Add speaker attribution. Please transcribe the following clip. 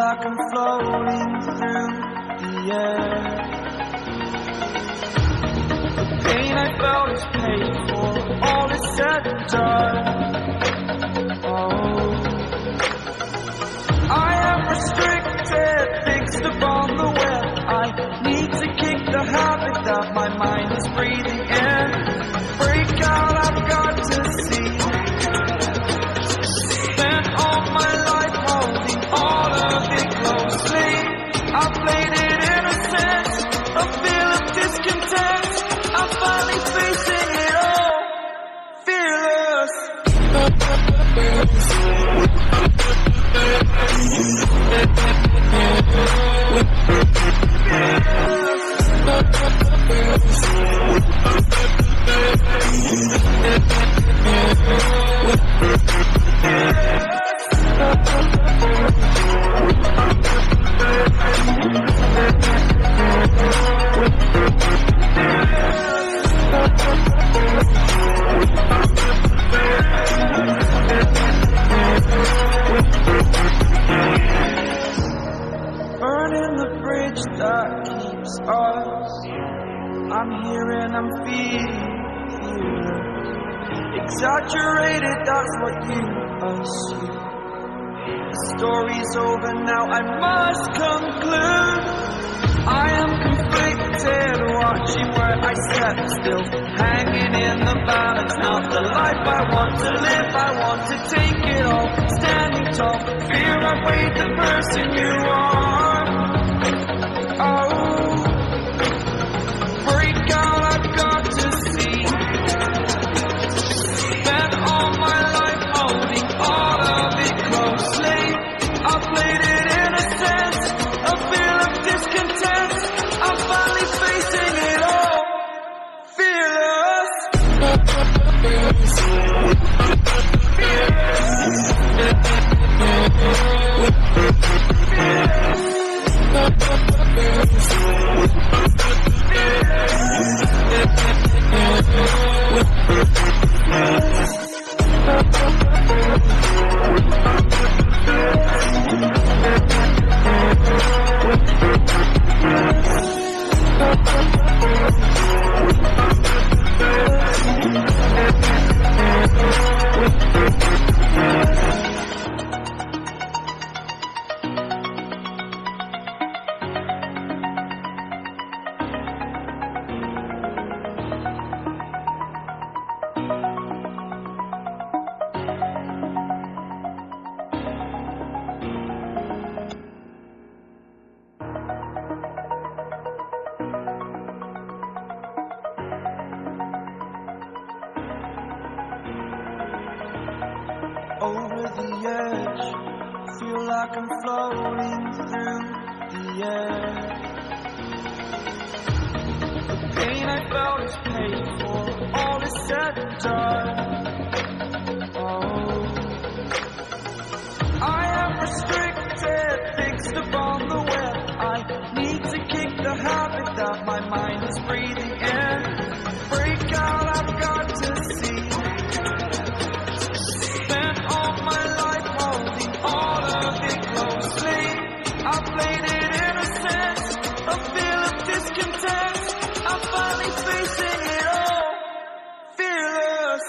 Speaker 1: like I'm floating through the air. The pain I felt is paid for, all is said and done. Oh, I am restricted, fixed upon the web. I need to kick the habit that my mind is breathing in. Break out, I've got to see. Spent all my life holding all of it closely. I played it innocent, a feel of discontent. I'm finally facing it all, fearless. Burning the bridge that keeps us. I'm here and I'm feeling exaggerated, that's what you assume. The story's over now, I must conclude. I am conflicted, watching where I step still, hanging in the balance. Not the life I want to live, I want to take it all. Standing tall, fear I've weighed the person you are. Oh, break out, I've got to see. Spent all my life holding all of it closely. I played it innocent, a feel of discontent. I'm finally facing it all, fearless. Over the edge, feel like I'm floating through the air. The pain I felt is paid for, all is said and done. Oh, I am restricted, fixed upon the web. I need to kick the habit that my mind is breathing in. Break out, I've got to see. I played it innocent, a feel of discontent. I'm finally facing it all, fearless.